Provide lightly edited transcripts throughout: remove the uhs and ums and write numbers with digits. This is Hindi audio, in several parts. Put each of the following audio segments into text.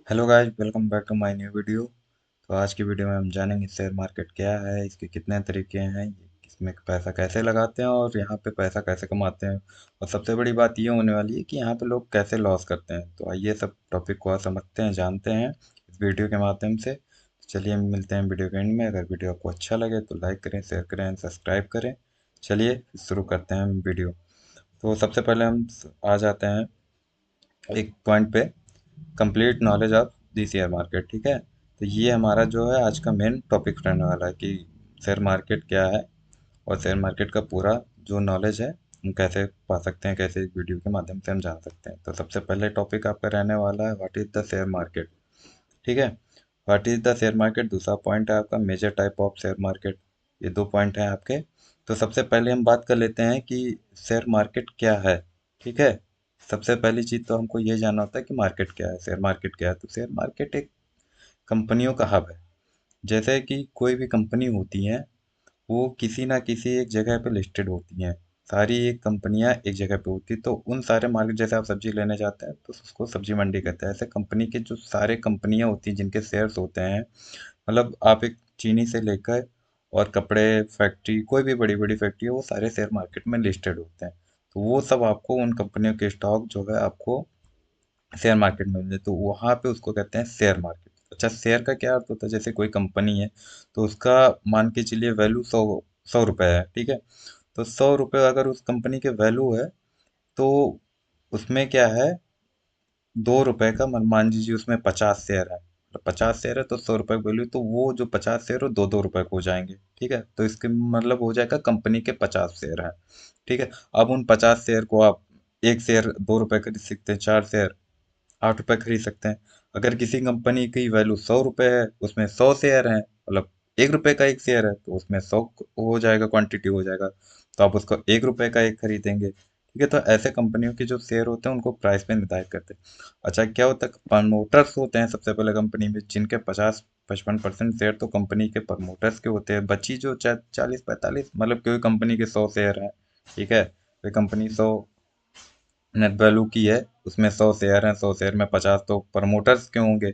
Hello guys, welcome back to my new video. तो आज की वीडियो में हम जानेंगे शेयर मार्केट क्या है, इसके कितने तरीके हैं, इसमें पैसा कैसे लगाते हैं और यहाँ पे पैसा कैसे कमाते हैं। और सबसे बड़ी बात ये होने वाली है कि यहाँ पे लोग कैसे लॉस करते हैं। तो आइए सब टॉपिक को आज समझते हैं, जानते हैं इस वीडियो के माध्यम से। चलिए मिलते हैं वीडियो के एंड में। अगर वीडियो आपको अच्छा लगे तो लाइक करें, शेयर करें, सब्सक्राइब करें। चलिए शुरू करते हैं हम वीडियो। तो सबसे पहले हम आ जाते हैं एक पॉइंट पे, complete knowledge of the share market. ठीक है, तो ये हमारा जो है आज का मेन टॉपिक रहने वाला है कि शेयर मार्केट क्या है और शेयर मार्केट का पूरा जो नॉलेज है हम कैसे पा सकते हैं, कैसे इस वीडियो के माध्यम से हम जान सकते हैं। तो सबसे पहले टॉपिक आपका रहने वाला है what is the share market. ठीक है, what is the share market. दूसरा पॉइंट है आपका major type of share market. ये दो पॉइंट हैं आपके। तो सबसे पहले हम बात कर लेते हैं कि शेयर मार्केट क्या है। ठीक है, सबसे पहली चीज तो हमको ये जानना होता है कि मार्केट क्या है, शेयर मार्केट क्या है। तो शेयर मार्केट एक कंपनियों का हब है। जैसे कि कोई भी कंपनी होती है, वो किसी ना किसी एक जगह पे लिस्टेड होती हैं। सारी एक कंपनियां एक जगह पे होती तो उन सारे मार्केट, जैसे आप सब्जी लेने जाते हैं तो उसको सब्जी मंडी कहते हैं। ऐसे कंपनी के जो सारे कंपनियां होती हैं जिनके शेयर्स होते हैं, मतलब आप एक चीनी से लेकर और कपड़े फैक्ट्री, कोई भी बड़ी बड़ी फैक्ट्री है, वो सारे शेयर मार्केट में लिस्टेड होते हैं। तो वो सब आपको उन कंपनियों के स्टॉक जो है आपको शेयर मार्केट में मिले, तो वहाँ पे उसको कहते हैं शेयर मार्केट। अच्छा, शेयर का क्या अर्थ होता है। जैसे कोई कंपनी है तो उसका मान के चलिए वैल्यू सौ सौ रुपये है। ठीक है, तो 100 रुपये अगर उस कंपनी के वैल्यू है, तो उसमें क्या है, 2 रुपए का मान लीजिए उसमें 50 शेयर है। तो 50 शेयर है तो 100 रुपये वैल्यू, तो वो जो 50 शेयर हो, दो दो रुपए को हो जाएंगे। ठीक है, तो इसके मतलब हो जाएगा कंपनी के 50 शेयर है। ठीक है, अब उन 50 शेयर को आप, एक शेयर 2 रुपए खरीद सकते हैं, 4 शेयर 8 रुपए खरीद सकते हैं। अगर किसी कंपनी की वैल्यू 100 रुपए है, उसमें 100 शेयर हैं, मतलब 1 रुपए का एक शेयर है, तो उसमें 100 हो जाएगा, क्वांटिटी हो जाएगा। तो आप उसको 1 रुपए का एक खरीदेंगे। ठीक है, तो ऐसे कंपनियों के जो शेयर होते हैं उनको प्राइस पे निर्धारित करते हैं। अच्छा, क्या होता है, प्रमोटर्स होते हैं सबसे पहले कंपनी में, जिनके 50-55% शेयर तो कंपनी के प्रमोटर्स के होते हैं। बची जो 40-45, मतलब कोई कंपनी के 100 शेयर हैं। ठीक है, कोई कंपनी 100 नेट वैल्यू की है, उसमें 100 शेयर हैं, 100 शेयर में 50 तो प्रमोटर्स के होंगे,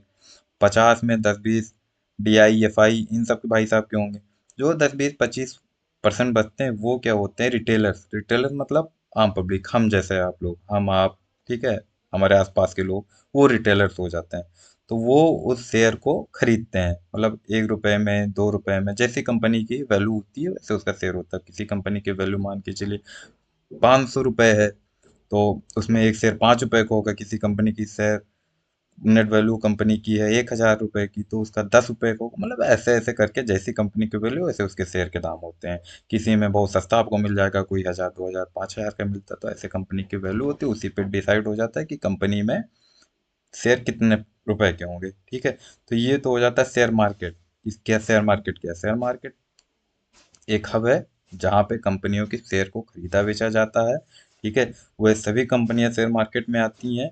50 में 10-20 DI FI इन सब के भाई साहब के होंगे। जो 10-20-25% बचते हैं वो क्या होते हैं, रिटेलर्स। रिटेलर मतलब आम पब्लिक, हम जैसे आप लोग, हम आप। ठीक है, हमारे आसपास के लोग, वो रिटेलर्स हो जाते हैं। तो वो उस शेयर को खरीदते हैं, मतलब 1 रुपए में, 2 रुपए में, जैसी कंपनी की वैल्यू होती है वैसे उसका शेयर होता है। किसी कंपनी की वैल्यू मान के चलिए 500 रुपये है, तो उसमें एक शेयर 5 रुपए का होगा। किसी कंपनी की शेयर नेट वैल्यू कंपनी की है 1,000 रुपए की, तो उसका 10 रुपए को, मतलब ऐसे ऐसे करके जैसी कंपनी की वैल्यू वैसे उसके शेयर के दाम होते हैं। किसी में बहुत सस्ता आपको मिल जाएगा, कोई 1,000, 2,000, 5,000 का मिलता है, तो ऐसे कंपनी की वैल्यू होती है। उसी पे डिसाइड हो जाता है कि कंपनी में शेयर कितने रुपए के होंगे। ठीक है, तो ये तो हो जाता है शेयर मार्केट। क्या शेयर मार्केट, क्या शेयर मार्केट एक हब है जहाँ पे कंपनियों के शेयर को खरीदा बेचा जाता है। ठीक है, वह सभी कंपनियां शेयर मार्केट में आती हैं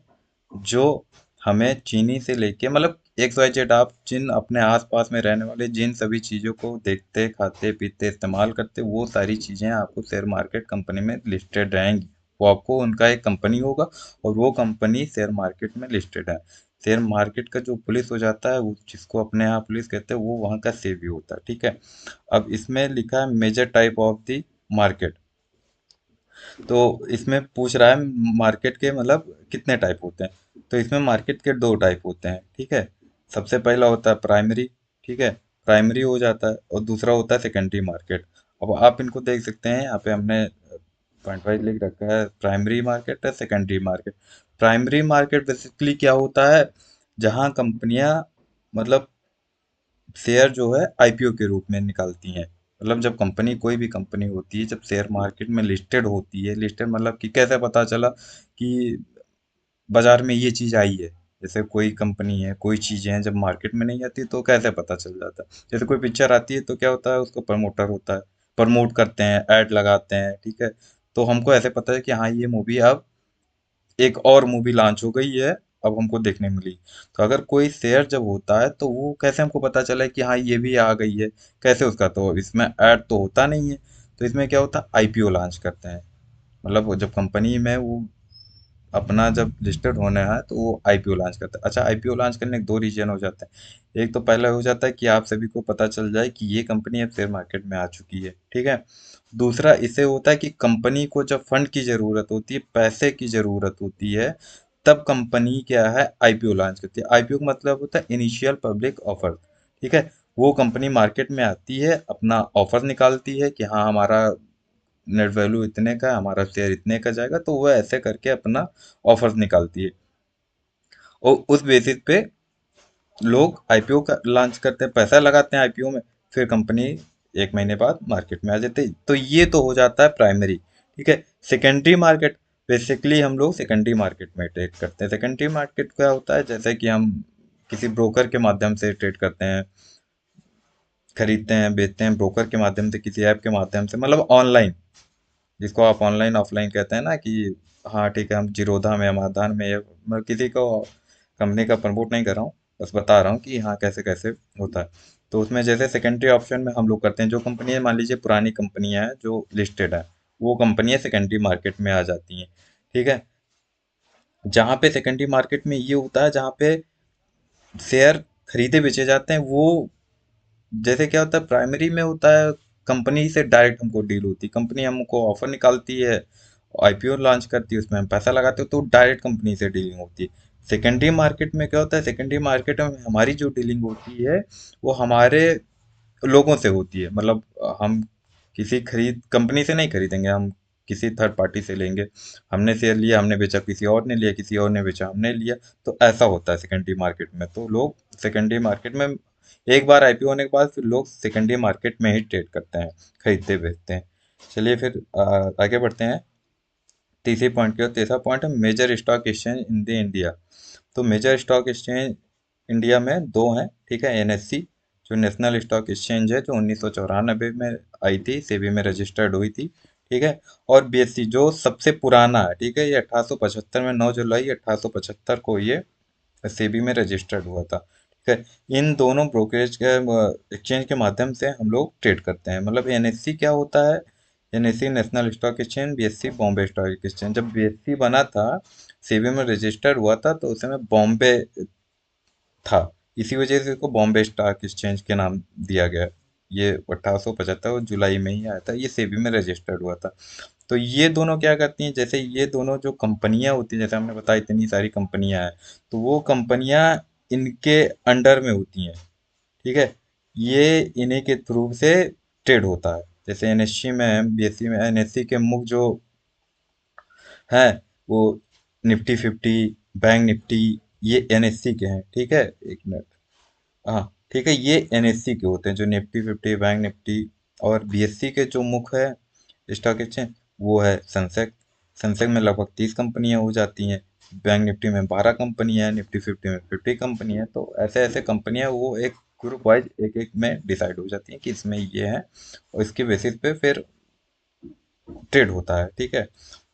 जो हमें चीनी से लेके, मतलब XYZ, आप जिन अपने आसपास में रहने वाले जिन सभी चीज़ों को देखते, खाते पीते इस्तेमाल करते, वो सारी चीज़ें आपको शेयर मार्केट कंपनी में लिस्टेड रहेंगी। वो आपको, उनका एक कंपनी होगा और वो कंपनी शेयर मार्केट में लिस्टेड है। शेयर मार्केट का जो पुलिस हो जाता है, वो जिसको अपने यहाँ पुलिस कहते हैं, वो वहाँ का सेबी होता है। ठीक है, अब इसमें लिखा है major type of the market. तो इसमें पूछ रहा है मार्केट के मतलब कितने टाइप होते हैं। तो इसमें मार्केट के दो टाइप होते हैं। ठीक है, सबसे पहला होता है प्राइमरी। ठीक है, प्राइमरी हो जाता है, और दूसरा होता है सेकेंडरी मार्केट। अब आप इनको देख सकते हैं, यहाँ पे हमने पॉइंट वाइज लिख रखा है, प्राइमरी मार्केट है, secondary market. Primary market basically क्या होता है, जहाँ कंपनियां, मतलब शेयर जो है IPO के रूप में निकालती हैं। मतलब जब कंपनी, कोई भी कंपनी होती है, जब शेयर मार्केट में लिस्टेड होती है, लिस्टेड मतलब कि कैसे पता चला कि बाजार में ये चीज़ आई है। जैसे कोई कंपनी है, कोई चीज़ें हैं, जब मार्केट में नहीं आती तो कैसे पता चल जाता है। जैसे कोई पिक्चर आती है तो क्या होता है, उसको प्रमोटर होता है, प्रमोट करते हैं, ऐड लगाते हैं। ठीक है, तो हमको ऐसे पता है कि हाँ, ये मूवी अब, एक और मूवी लॉन्च हो गई है, अब हमको देखने मिली। तो अगर कोई शेयर जब होता है तो वो कैसे हमको पता चला कि हाँ ये भी आ गई है, कैसे उसका, तो इसमें ऐड तो होता नहीं है। तो इसमें क्या होता है, IPO लॉन्च करते हैं। मतलब वो जब कंपनी में वो अपना जब लिस्टेड होना है तो वो आईपीओ लॉन्च करता है। अच्छा, आईपीओ लॉन्च करने के दो रीजन हो जाते हैं। एक तो पहला हो जाता है कि आप सभी को पता चल जाए कि ये कंपनी अब शेयर मार्केट में आ चुकी है, ठीक है। दूसरा इसे होता है कि कंपनी को जब फंड की जरूरत होती है, पैसे की जरूरत होती है, तब कंपनी क्या है, आईपीओ लॉन्च करती है। आईपीओ का मतलब होता है इनिशियल पब्लिक ऑफर, ठीक है। वो कंपनी मार्केट में आती है, अपना ऑफर निकालती है कि हाँ हमारा नेट वैल्यू इतने का है, हमारा शेयर इतने का जाएगा, तो वो ऐसे करके अपना ऑफर निकालती है। और उस बेसिस पे लोग आईपीओ का लॉन्च करते हैं, पैसा लगाते हैं आईपीओ में, फिर कंपनी एक महीने बाद मार्केट में आ जाती है। तो ये तो हो जाता है प्राइमरी, ठीक है। सेकेंडरी मार्केट, बेसिकली हम लोग सेकेंडरी मार्केट में ट्रेड करते हैं। सेकेंडरी मार्केट क्या होता है, जैसे कि हम किसी ब्रोकर के माध्यम से ट्रेड करते हैं, खरीदते हैं बेचते हैं ब्रोकर के माध्यम से, किसी ऐप के माध्यम से, मतलब ऑनलाइन, जिसको आप ऑनलाइन ऑफलाइन कहते हैं ना कि हाँ ठीक है, हम जीरोधा में, समाधान में, मैं किसी को कंपनी का प्रमोट नहीं कर रहा हूँ, बस बता रहा हूँ कि हाँ कैसे कैसे होता है। तो उसमें जैसे सेकेंडरी ऑप्शन में हम लोग करते हैं, जो कंपनियां मान लीजिए पुरानी कंपनियां हैं जो लिस्टेड है, वो कंपनियां सेकेंडरी मार्केट में आ जाती हैं, ठीक है। जहाँ पे सेकेंडरी मार्केट में ये होता है, जहाँ पे शेयर खरीदे बेचे जाते हैं, वो जैसे क्या होता है प्राइमरी में होता है, कंपनी से डायरेक्ट हमको डील होती है, कंपनी हमको ऑफर निकालती है, आईपीओ लॉन्च करती है, उसमें हम पैसा लगाते हो, तो डायरेक्ट कंपनी से डीलिंग होती है। सेकेंडरी मार्केट में क्या होता है, सेकेंडरी मार्केट में हमारी जो डीलिंग होती है वो हमारे लोगों से होती है, मतलब हम किसी खरीद कंपनी से नहीं खरीदेंगे, हम किसी थर्ड पार्टी से लेंगे। हमने शेयर लिया, हमने बेचा, किसी और ने लिया, किसी और ने बेचा, हमने लिया। तो ऐसा होता है सेकेंडरी मार्केट में। तो लोग सेकेंडरी मार्केट में एक बार आईपीओ होने के बाद फिर लोग सेकेंडरी मार्केट में ही ट्रेड करते हैं, खरीदते बेचते हैं। चलिए फिर आगे बढ़ते हैं। तीसरी पॉइंट की ओर। तीसरा पॉइंट है major stock exchange in the India. तो मेजर स्टॉक एक्सचेंज इंडिया में दो हैं, ठीक है। एनएससी जो नेशनल स्टॉक एक्सचेंज है, जो 1994 में आई थी, सेबी में रजिस्टर्ड हुई थी, ठीक है। और बीएससी जो सबसे पुराना है, ठीक है, ये 1875 में 9 जुलाई 1875 को ये सेबी में रजिस्टर्ड हुआ था, ठीक है। इन दोनों ब्रोकरेज के एक्सचेंज के माध्यम से हम लोग ट्रेड करते हैं। मतलब एनएससी क्या होता है, NSC national stock exchange, BSc Bombay stock exchange. जब बीएससी बना था, सेबी में रजिस्टर्ड हुआ था, तो उस समय बॉम्बे था, इसी वजह से इसको बॉम्बे स्टॉक एक्सचेंज के नाम दिया गया। ये 1875 जुलाई में ही आया था, ये सेबी में रजिस्टर्ड हुआ था। तो ये दोनों क्या करती हैं, जैसे ये दोनों जो कंपनियां होती हैं, जैसे हमने बताया इतनी सारी कंपनियां हैं, तो वो कंपनियां इनके अंडर में होती हैं, ठीक है। ये इन्हीं के थ्रू से ट्रेड होता है। जैसे एनएससी में, बीएससी में, एनएससी के मुख्य जो है वो निफ्टी 50, बैंक निफ्टी, ये एनएससी के हैं, ठीक है। एक मिनट, हाँ ठीक है, ये एनएससी के होते हैं जो निफ्टी 50, बैंक निफ्टी। और बीएससी के जो मुख्य है स्टॉक एक्सचेंज, वो है सेंसेक्स। सेंसेक्स में लगभग 30 कंपनियां हो जाती हैं, बैंक निफ्टी में 12 कंपनियां हैं, निफ्टी 50 में 50 कंपनियां हैं। तो ऐसे ऐसे कंपनियां वो एक ग्रुप वाइज एक एक में डिसाइड हो जाती हैं कि इसमें ये है, और इसके बेसिस पे फिर ट्रेड होता है, ठीक है।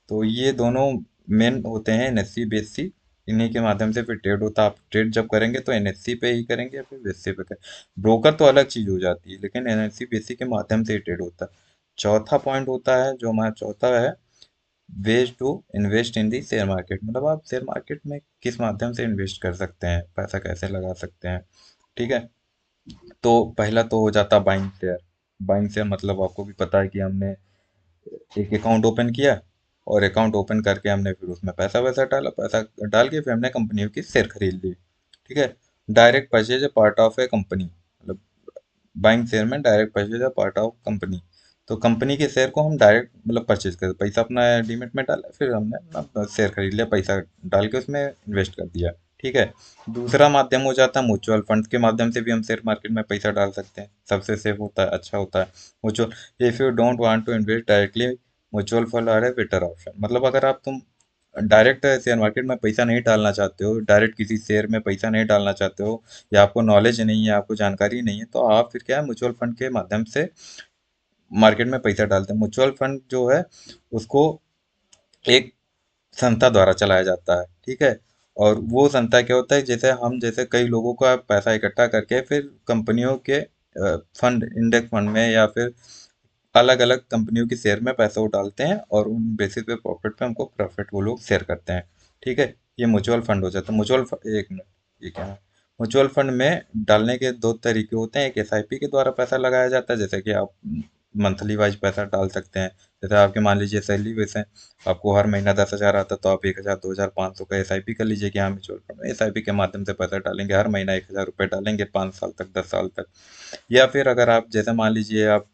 तो ये दोनों मेन होते हैं, एनएससी बीएससी, इन्हीं के माध्यम से फिर ट्रेड होता है। आप ट्रेड जब करेंगे तो एनएससी पे ही करेंगे या फिर बीएससी पे करेंगे, ब्रोकर तो अलग चीज हो जाती है, लेकिन एनएससी बीएससी के माध्यम से ही ट्रेड होता है। चौथा पॉइंट होता है, जो हमारा चौथा है, ways to invest in the share market. मतलब आप शेयर मार्केट में किस माध्यम से इन्वेस्ट कर सकते हैं, पैसा कैसे लगा सकते हैं, ठीक है। तो पहला तो हो जाता बाइंग शेयर। बाइंग शेयर मतलब आपको भी पता है कि हमने एक अकाउंट ओपन किया, और अकाउंट ओपन करके हमने फिर उसमें पैसा वैसा डाला, पैसा डाल के फिर हमने कंपनियों की शेयर खरीद ली, ठीक है। डायरेक्ट परचेज है पार्ट ऑफ ए कंपनी, मतलब बाइंग शेयर में डायरेक्ट परचेज है पार्ट ऑफ कंपनी। तो कंपनी के शेयर को हम डायरेक्ट मतलब परचेज कर, पैसा अपना डीमेट में डाला, फिर हमने अपना शेयर खरीद लिया, पैसा डाल के उसमें इन्वेस्ट कर दिया, ठीक है। दूसरा माध्यम हो जाता है म्यूचुअल फंड के माध्यम से भी हम शेयर मार्केट में पैसा डाल सकते हैं, सबसे सेफ होता है, अच्छा होता है mutual. If you don't want to invest directly, mutual fund are a better option. मतलब अगर आप तुम डायरेक्ट शेयर मार्केट में पैसा नहीं डालना चाहते हो, डायरेक्ट किसी शेयर में पैसा नहीं डालना चाहते हो, या आपको नॉलेज नहीं है, आपको जानकारी नहीं है, तो आप फिर क्या है, म्यूचुअल फंड के माध्यम से मार्केट में पैसा डालते हैं। म्यूचुअल फंड जो है उसको एक संस्था द्वारा चलाया जाता है, ठीक है। और वो संस्था क्या होता है, जैसे हम जैसे कई लोगों का पैसा इकट्ठा करके फिर कंपनियों के फंड, इंडेक्स फंड में, या फिर अलग अलग कंपनियों की शेयर में पैसा वो डालते हैं, और उन बेसिस पे प्रॉफिट पे हमको प्रॉफिट वो लोग शेयर करते हैं, ठीक है। ये म्यूचुअल फंड हो जाता है। एक मिनट, ये क्या है? म्यूचुअल फंड में डालने के दो तरीके होते हैं। एक एसआईपी के द्वारा पैसा लगाया जाता है, जैसे कि आप मंथली वाइज पैसा डाल सकते हैं। जैसे आपके मान लीजिए सैलरी बेस है, आपको हर महीना 10,000 आता है, तो आप 1,000 2,000 500 का एसआईपी कर लीजिए कि हाँ म्यूचुअल फंड में एसआईपी के माध्यम से पैसा डालेंगे, हर महीना 1,000 रुपये डालेंगे 5 साल तक, 10 साल तक। या फिर अगर आप जैसे मान लीजिए आप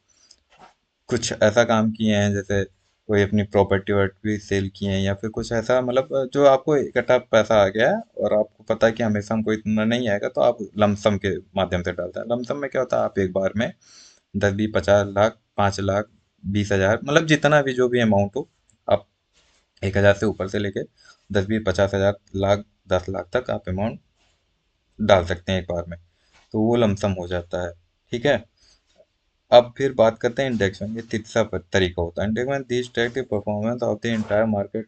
कुछ ऐसा काम किए हैं, जैसे कोई अपनी प्रॉपर्टी वर्टी सेल किए हैं, या फिर कुछ ऐसा मतलब जो आपको इकट्ठा पैसा आ गया है और आपको पता है कि हमेशा हमको इतना नहीं आएगा, तो आप लमसम के माध्यम से डालते हैं। लमसम में क्या होता है, आप एक बार में 10 20 50 लाख, 5 लाख, 20,000, मतलब जितना भी जो भी अमाउंट हो, आप 1,000 से ऊपर से लेके 10 20 50 हज़ार, लाख, 10 लाख तक आप अमाउंट डाल सकते हैं एक बार में। तो वो लमसम हो जाता है। ठीक है। अब फिर बात करते हैं इंडेक्स में। ये तीसरा तरीका होता है इंडेक्स में, this track the performance of the entire market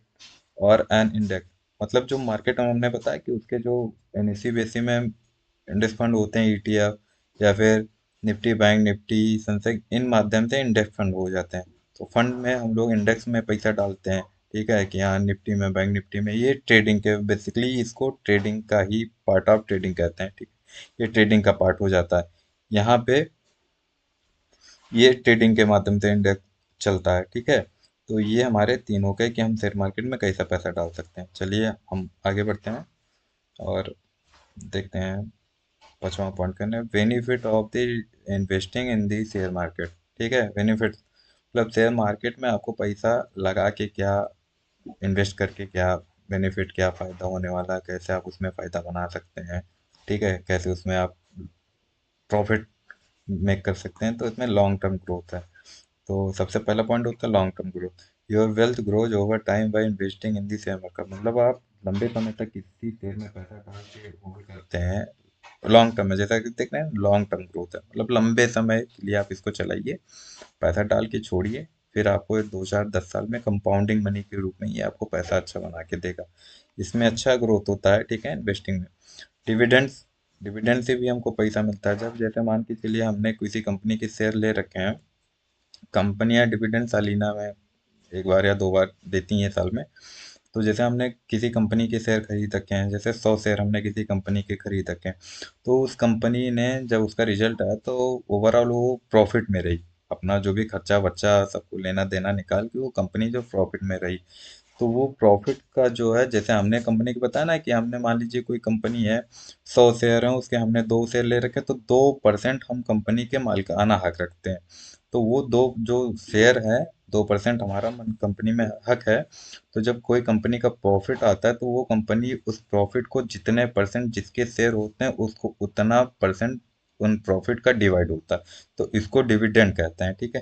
और एन इंडेक्स। मतलब जो मार्केट में हमने बताया कि उसके जो एनएससी बेसी में इंडेक्स फंड होते हैं, ईटीएफ, या फिर निफ्टी बैंक निफ्टी सेंसेक्स, इन माध्यम से इंडेक्स फंड हो जाते हैं। तो फंड में हम लोग इंडेक्स में पैसा डालते हैं। ठीक है, कि हाँ निफ्टी में, बैंक निफ्टी में, ये ट्रेडिंग के बेसिकली इसको ट्रेडिंग का ही पार्ट ऑफ ट्रेडिंग कहते हैं। ठीक है, ये ट्रेडिंग का पार्ट हो जाता है। यहाँ पे ये ट्रेडिंग के माध्यम से इंडेक्स चलता है। ठीक है। तो ये हमारे तीन हो गए कि हम शेयर मार्केट में कैसा पैसा डाल सकते हैं। चलिए हम आगे बढ़ते हैं और देखते हैं। पांचवा पॉइंट करना है, benefit of the investing in the share market. ठीक है, बेनिफिट मतलब शेयर मार्केट में आपको पैसा लगा के क्या, इन्वेस्ट करके क्या बेनिफिट, क्या फ़ायदा होने वाला है, कैसे आप उसमें फ़ायदा बना सकते हैं। ठीक है, कैसे उसमें आप प्रॉफिट मेक कर सकते हैं। तो इसमें लॉन्ग टर्म ग्रोथ है। तो सबसे पहला पॉइंट होता है long term growth. Your wealth grows over time by investing in the share market. मतलब आप लंबे समय तक किसी शेयर में पैसा डाल के होल्ड करते हैं लॉन्ग टर्म में। जैसा कि देख रहे हैं, लॉन्ग टर्म ग्रोथ है, मतलब लंबे समय के लिए आप इसको चलाइए, पैसा डाल के छोड़िए, फिर आपको 2 4 10 साल में कंपाउंडिंग मनी के रूप में ये आपको पैसा अच्छा बना के देगा। इसमें अच्छा ग्रोथ होता है। ठीक है, इन्वेस्टिंग में डिविडेंड्स, डिविडेंड से भी हमको पैसा मिलता है। जब जैसे मान के चलिए हमने किसी कंपनी के शेयर ले रखे हैं, कंपनियां डिविडेंड सालीना में एक बार या दो बार देती हैं साल में। तो जैसे हमने किसी कंपनी के शेयर खरीद रखे हैं, जैसे 100 शेयर हमने किसी कंपनी के खरीद रखे हैं, तो उस कंपनी ने जब उसका रिजल्ट आया तो ओवरऑल वो प्रॉफिट में रही। अपना जो भी खर्चा वर्चा सबको लेना देना निकाल के वो कंपनी जो प्रॉफिट में रही, तो वो प्रॉफिट का जो है, जैसे हमने कंपनी की बताया ना कि हमने मान लीजिए कोई कंपनी है, 100 शेयर हैं उसके, हमने 2 शेयर ले रखे, तो 2% हम कंपनी के मालिकाना हक रखते हैं। तो वो दो जो शेयर है, 2% हमारा कंपनी में हक है। तो जब कोई कंपनी का प्रॉफिट आता है, तो वो कंपनी उस प्रॉफिट को जितने परसेंट जिसके शेयर होते हैं उसको उतना परसेंट उन प्रॉफिट का डिवाइड होता है। तो इसको डिविडेंड कहते हैं। ठीक है,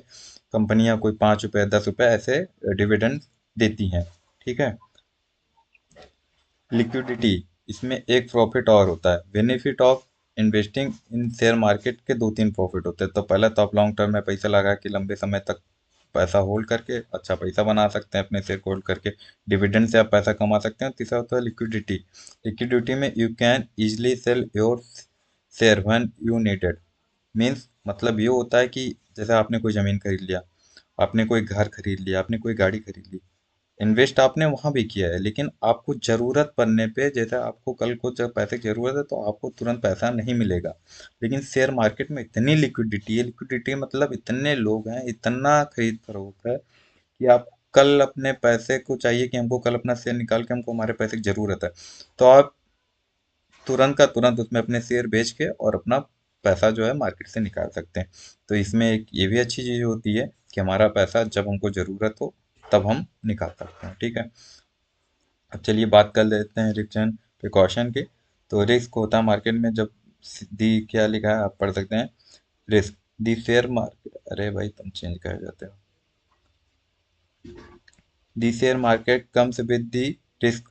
कंपनियां कोई 5 रुपए 10 रुपए ऐसे डिविडेंड देती हैं। ठीक है। लिक्विडिटी, इसमें एक प्रॉफिट और होता है, benefit of investing in share market के दो तीन प्रॉफिट होते हैं। तो पहला तो आप लॉन्ग टर्म में पैसा लगा के लंबे समय तक पैसा होल्ड करके अच्छा पैसा बना सकते हैं अपने शेयर को होल्ड करके, डिविडेंड से आप पैसा कमा सकते हैं। तीसरा होता है लिक्विडिटी। लिक्विडिटी में you can easily sell your share when you needed. Means मतलब ये होता है कि जैसे आपने कोई ज़मीन खरीद लिया, आपने कोई घर खरीद लिया, आपने कोई गाड़ी खरीद ली, इन्वेस्ट आपने वहाँ भी किया है, लेकिन आपको ज़रूरत पड़ने पे, जैसे आपको कल को जब पैसे की ज़रूरत है तो आपको तुरंत पैसा नहीं मिलेगा। लेकिन शेयर मार्केट में इतनी लिक्विडिटी है, लिक्विडिटी मतलब इतने लोग हैं, इतना खरीद फरोख्त है कि आप कल अपने पैसे को चाहिए कि हमको कल अपना शेयर निकाल के हमको हमारे पैसे की ज़रूरत है, तो आप तुरंत का तुरंत उसमें अपने शेयर बेच के और अपना पैसा जो है मार्केट से निकाल सकते हैं। तो इसमें एक ये भी अच्छी चीज़ होती है कि हमारा पैसा जब हमको ज़रूरत हो तब हम निकाल सकते हैं। ठीक है। अब चलिए बात कर लेते हैं रिस्क एंड प्रिकॉशन की। तो रिस्क होता है मार्केट में जब दी, क्या लिखा है आप पढ़ सकते हैं, रिस्क दी शेयर मार्केट, अरे भाई तुम चेंज कर जाते हो, the share market comes with the risk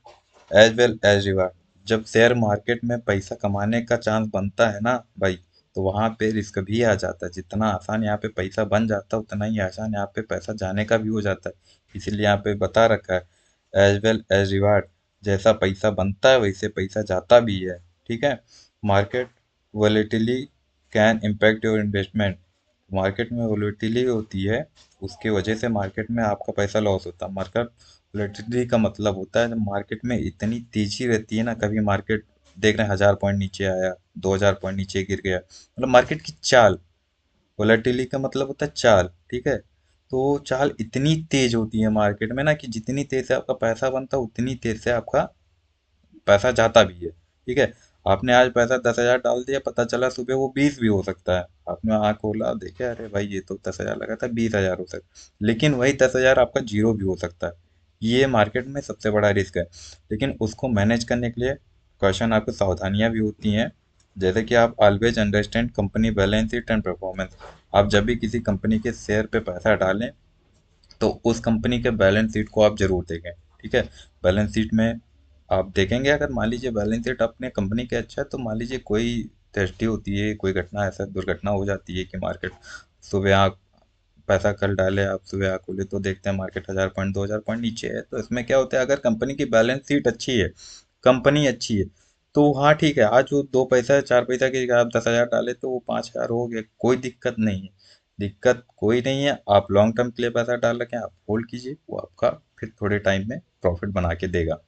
as well as reward. जब शेयर मार्केट में पैसा कमाने का चांस बनता है ना भाई, तो वहाँ पे रिस्क भी आ जाता है। जितना आसान यहाँ पे पैसा बन जाता है, उतना ही आसान यहाँ पे पैसा जाने का भी हो जाता है। इसीलिए यहाँ पे बता रखा है एज वेल एज रिवार्ड, जैसा पैसा बनता है वैसे पैसा जाता भी है। ठीक है। Market volatility can impact your investment. Market में वोलेटिली होती है, उसके वजह से मार्केट में आपका पैसा लॉस होता है। मार्केट वोलेटिलिटी का मतलब होता है जब मार्केट में इतनी तेजी रहती है ना, कभी मार्केट देख रहे हैं 1000 पॉइंट नीचे आया, 2000 पॉइंट नीचे गिर गया, मतलब मार्केट की चाल। वोलेटिलिटी का मतलब होता है चाल, ठीक है। तो चाल इतनी तेज होती है मार्केट में ना, कि जितनी तेज से आपका पैसा बनता है उतनी तेज से आपका पैसा जाता भी है, ठीक है। आपने आज पैसा 10,000 डाल दिया, पता चला सुबह वो 20 भी हो सकता है। आपने आँख खोला, देखे, अरे भाई ये तो 10,000 लगा था, 20,000 हो सकता है, लेकिन वही 10,000 आपका जीरो भी हो सकता है। ये मार्केट में सबसे बड़ा रिस्क है। लेकिन उसको मैनेज करने के लिए क्वेश्चन आपको सावधानियां भी होती हैं। जैसे कि आप always understand company balance sheet and performance. आप जब भी किसी कंपनी के शेयर पे पैसा डालें, तो उस कंपनी के बैलेंस शीट को आप जरूर देखें, ठीक है। बैलेंस शीट में आप देखेंगे, अगर मान लीजिए बैलेंस शीट अपने कंपनी के अच्छा है, तो मान लीजिए कोई ट्रेजेडी होती है, कोई घटना, ऐसा दुर्घटना हो जाती है कि मार्केट सुबह आँख पैसा कल डाले, आप सुबह आँख खोले तो देखते हैं मार्केट 1000 पॉइंट 2000 पॉइंट नीचे है, तो इसमें क्या होता है, अगर कंपनी की बैलेंस शीट अच्छी है, कंपनी अच्छी है, तो हाँ ठीक है, आज वो 2 पैसा 4 पैसा की जगह आप 10,000 डाले तो वो 5,000 हो गए, कोई दिक्कत नहीं है। दिक्कत कोई नहीं है, आप लॉन्ग टर्म के लिए पैसा डाल रखे हैं, आप होल्ड कीजिए, वो आपका फिर थोड़े टाइम में प्रॉफिट बना के देगा।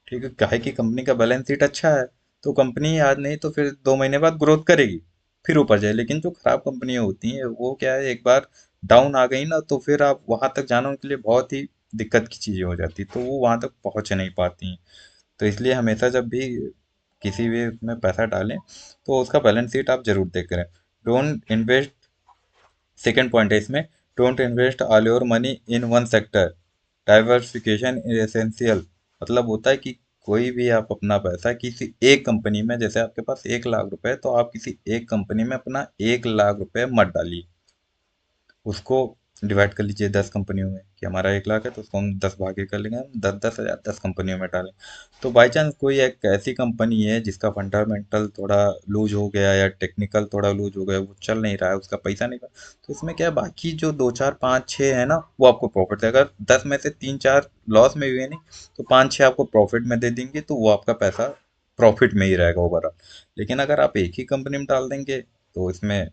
ठीक है, काहे की कंपनी का बैलेंस शीट अच्छा है, तो कंपनी आज नहीं तो फिर 2 महीने बाद ग्रोथ करेगी, फिर ऊपर जाए। लेकिन जो खराब कंपनियां होती हैं, वो क्या है, एक बार डाउन आ गई ना, तो फिर आप वहां तक जाना उनके लिए बहुत ही दिक्कत की चीजें हो जाती, तो वो वहां तक पहुंच नहीं पाती हैं। तो इसलिए हमेशा जब भी किसी भी में पैसा डालें, तो उसका बैलेंस शीट आप जरूर देख करें। डोंट इन्वेस्ट, सेकेंड पॉइंट है इसमें, don't invest all your money in one sector, diversification is essential. मतलब होता है कि कोई भी आप अपना पैसा किसी एक कंपनी में, जैसे आपके पास 1 लाख रुपए है, तो आप किसी एक कंपनी में अपना 1 लाख रुपए मत डालिए। उसको डिवाइड कर लीजिए 10 कंपनियों में, कि हमारा 1 लाख है तो उसको हम 10 भागे कर लेंगे, हम 10-10 हज़ार 10 कंपनियों में डालें। तो बाई चांस कोई एक ऐसी कंपनी है जिसका फंडामेंटल थोड़ा लूज हो गया, या टेक्निकल थोड़ा लूज हो गया, वो चल नहीं रहा है, उसका पैसा नहीं बना, तो इसमें क्या है, बाकी जो 2 4 5 6 है ना, वो आपको प्रॉफिट है। अगर 10 में से 3 4 लॉस में हुए नहीं, तो 5 6 आपको प्रॉफिट में दे देंगे, तो वो आपका पैसा प्रॉफिट में ही रहेगा ओवरऑल। लेकिन अगर आप एक ही कंपनी में डाल देंगे, तो इसमें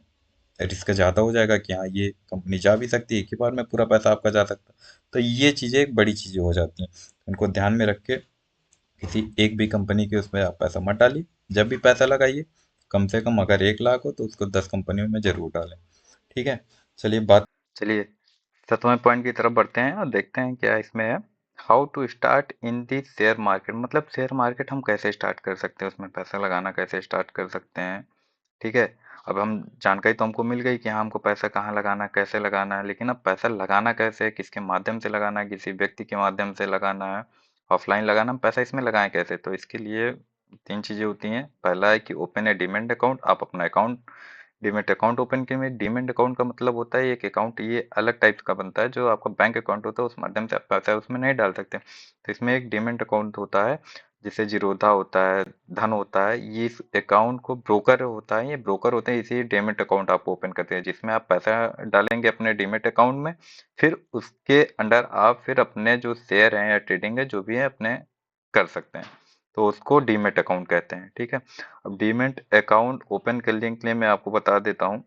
रिस्क ज़्यादा हो जाएगा कि हाँ ये कंपनी जा भी सकती है, एक ही बार में पूरा पैसा आपका जा सकता है। तो ये चीज़ें एक बड़ी चीज़ें हो जाती हैं, उनको ध्यान में रख के किसी एक भी कंपनी के उसमें आप पैसा मत डालिए। जब भी पैसा लगाइए, कम से कम अगर 1 लाख हो तो उसको 10 कंपनियों में जरूर डालें, ठीक है। चलिए 7वें पॉइंट की तरफ बढ़ते हैं और देखते हैं क्या इसमें है। How to start in the share market, मतलब शेयर मार्केट हम कैसे स्टार्ट कर सकते हैं, उसमें पैसा लगाना कैसे स्टार्ट कर सकते हैं, ठीक है। अब हम जानकारी तो हमको मिल गई कि हाँ हमको पैसा कहाँ लगाना है, कैसे लगाना है, लेकिन अब पैसा लगाना कैसे है, किसके माध्यम से लगाना है, किसी व्यक्ति के माध्यम से लगाना है, ऑफलाइन लगाना, हम पैसा इसमें लगाएं कैसे। तो इसके लिए 3 चीज़ें होती हैं। पहला है कि ओपन ए डीमैट अकाउंट, आप अपना अकाउंट डीमैट अकाउंट ओपन किए। डीमैट अकाउंट का मतलब होता है एक अकाउंट, ये अलग टाइप का बनता है, जो आपका बैंक अकाउंट होता है उस माध्यम से आप पैसा उसमें नहीं डाल सकते। तो इसमें एक डीमैट अकाउंट होता है, जिसे जीरोधा होता है, धन होता है, ये इस अकाउंट को ब्रोकर होता है, ये ब्रोकर होते हैं, इसी डीमैट अकाउंट आप ओपन करते हैं, जिसमें आप पैसा डालेंगे अपने डीमैट अकाउंट में। फिर उसके अंडर आप फिर अपने जो शेयर हैं या ट्रेडिंग है जो भी है अपने कर सकते हैं। तो उसको डीमैट अकाउंट कहते हैं, ठीक है। अब डीमैट अकाउंट ओपन करने के लिए मैं आपको बता देता हूँ।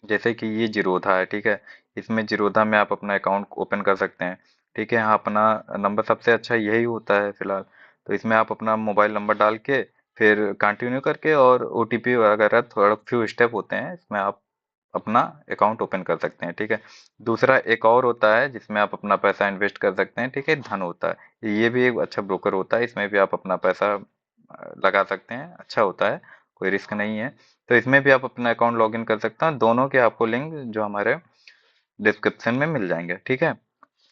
जैसे कि ये जीरोधा है, ठीक है। इसमें जीरोधा में आप अपना अकाउंट ओपन कर सकते हैं, ठीक है। यहाँ अपना नंबर सबसे अच्छा यही होता है फिलहाल। तो इसमें आप अपना मोबाइल नंबर डाल के फिर कंटिन्यू करके, और ओटीपी वगैरह थोड़ा फ्यू स्टेप होते हैं, इसमें आप अपना अकाउंट ओपन कर सकते हैं, ठीक है। दूसरा एक और होता है जिसमें आप अपना पैसा इन्वेस्ट कर सकते हैं, ठीक है, धन होता है, ये भी एक अच्छा ब्रोकर होता है, इसमें भी आप अपना पैसा लगा सकते हैं, अच्छा होता है, कोई रिस्क नहीं है। तो इसमें भी आप अपना अकाउंट लॉगिन कर सकते हैं, दोनों के आपको लिंक जो हमारे डिस्क्रिप्शन में मिल जाएंगे, ठीक है।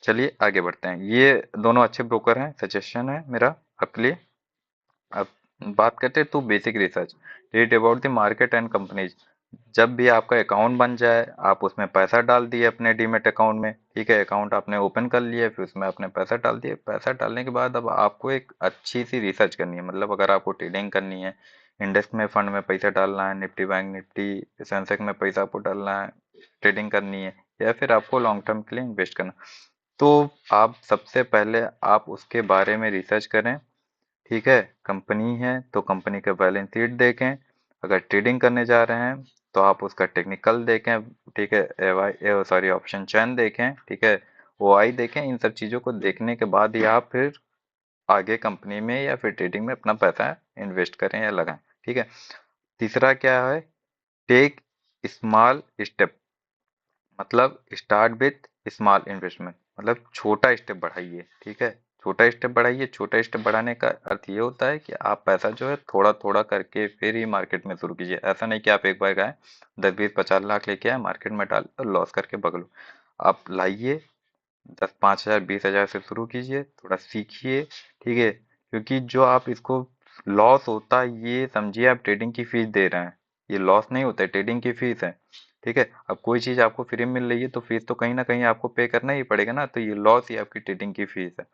चलिए आगे बढ़ते हैं, ये दोनों अच्छे ब्रोकर हैं, सजेशन है मेरा आपके लिए। अब बात करते हैं तो basic research, read about the market and companies. जब भी आपका अकाउंट बन जाए, आप उसमें पैसा डाल दिए अपने डीमेट अकाउंट में, ठीक है, अकाउंट आपने ओपन कर लिया, फिर उसमें आपने पैसा डाल दिए, पैसा डालने के बाद अब आपको एक अच्छी सी रिसर्च करनी है। मतलब अगर आपको ट्रेडिंग करनी है, इंडेक्स में फंड में पैसा डालना है, निफ्टी बैंक निफ्टी सेंसेक्स में पैसा आपको डालना है, ट्रेडिंग करनी है, या फिर आपको लॉन्ग टर्म के लिए इन्वेस्ट करना, तो आप सबसे पहले आप उसके बारे में रिसर्च करें, ठीक है। कंपनी है तो कंपनी का बैलेंस शीट देखें, अगर ट्रेडिंग करने जा रहे हैं तो आप उसका टेक्निकल देखें, ठीक है, सॉरी ऑप्शन चैन देखें, ठीक है, ओआई देखें, इन सब चीज़ों को देखने के बाद ही आप फिर आगे कंपनी में या फिर ट्रेडिंग में अपना पैसा इन्वेस्ट करें या लगाएं। ठीक है। तीसरा क्या है, टेक स्मॉल स्टेप, मतलब स्टार्ट विथ स्मॉल इन्वेस्टमेंट, मतलब छोटा स्टेप बढ़ाइए। ठीक है, छोटा स्टेप बढ़ाइए। छोटा स्टेप बढ़ाने का अर्थ ये होता है कि आप पैसा जो है थोड़ा थोड़ा करके फिर ही मार्केट में शुरू कीजिए। ऐसा नहीं कि आप एक बार गए 10 20 50 लाख लेके आए मार्केट में डाल और लॉस करके बगलो। आप लाइए, 10 5 हजार 20 हजार से शुरू कीजिए, थोड़ा सीखिए। ठीक है, क्योंकि जो आप इसको लॉस होता है ये समझिए आप ट्रेडिंग की फीस दे रहे हैं, ये लॉस नहीं होता है, ट्रेडिंग की फीस है। ठीक है, अब कोई चीज़ आपको फ्री में मिल रही है तो फीस तो कहीं ना कहीं आपको पे करना ही पड़ेगा ना, तो ये लॉस ही आपकी ट्रेडिंग की फीस है।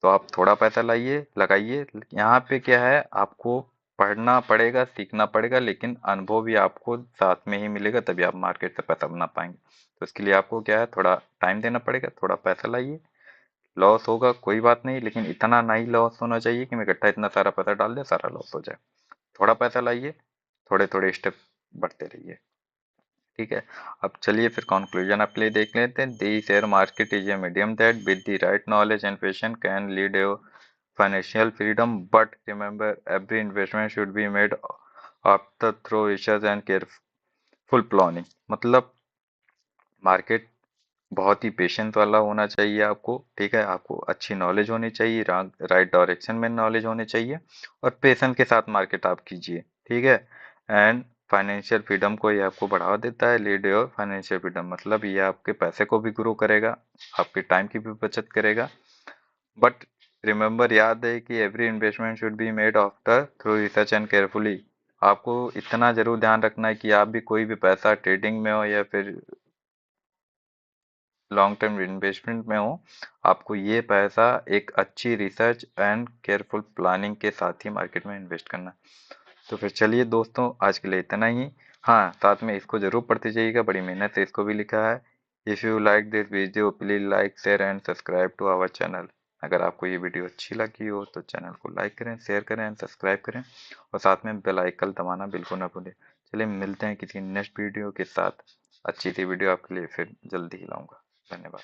तो आप थोड़ा पैसा लाइए, लगाइए। यहाँ पे क्या है, आपको पढ़ना पड़ेगा, सीखना पड़ेगा, लेकिन अनुभव भी आपको साथ में ही मिलेगा, तभी आप मार्केट से पैसा बना पाएंगे। तो इसके लिए आपको क्या है, थोड़ा टाइम देना पड़ेगा, थोड़ा पैसा लाइए। लॉस होगा कोई बात नहीं, लेकिन इतना नहीं लॉस होना चाहिए कि मैं इकट्ठा इतना सारा पैसा डाल दे सारा लॉस हो जाए। थोड़ा पैसा लाइए, थोड़े थोड़े स्टेप बढ़ते रहिए। ठीक है। अब चलिए फिर कंक्लूजन अपने लिए देख लेते हैं। The share market is a medium that with the right knowledge and patience can lead your financial freedom, but remember every investment should be made after through research and careful planning। मतलब मार्केट बहुत ही पेशेंस वाला होना चाहिए आपको। ठीक है, आपको अच्छी नॉलेज होनी चाहिए, राइट डायरेक्शन में नॉलेज होनी चाहिए, और पेशेंस के साथ मार्केट आप कीजिए। ठीक है। एंड फाइनेंशियल फ्रीडम को ये आपको बढ़ावा देता है, लीड योर फाइनेंशियल फ्रीडम, मतलब ये आपके पैसे को भी ग्रो करेगा, आपके टाइम की भी बचत करेगा। बट रिमेंबर, याद है कि every investment should be made after through research and carefully. आपको इतना जरूर ध्यान रखना है कि आप भी कोई भी पैसा ट्रेडिंग में हो या फिर लॉन्ग टर्म इन्वेस्टमेंट में हो, आपको ये पैसा एक अच्छी रिसर्च एंड केयरफुल प्लानिंग के साथ ही मार्केट में इन्वेस्ट करना है। तो फिर चलिए दोस्तों, आज के लिए इतना ही। हाँ, साथ में इसको जरूर पढ़ते जाइएगा, बड़ी मेहनत से इसको भी लिखा है। If you like this video please like share and subscribe to our channel. अगर आपको ये वीडियो अच्छी लगी हो तो चैनल को लाइक करें, शेयर करें एंड सब्सक्राइब करें, और साथ में बेल आइकन दबाना बिल्कुल ना भूलें। चलिए मिलते हैं किसी नेक्स्ट वीडियो के साथ। अच्छी सी वीडियो आपके लिए फिर जल्दी ही लाऊंगा। धन्यवाद।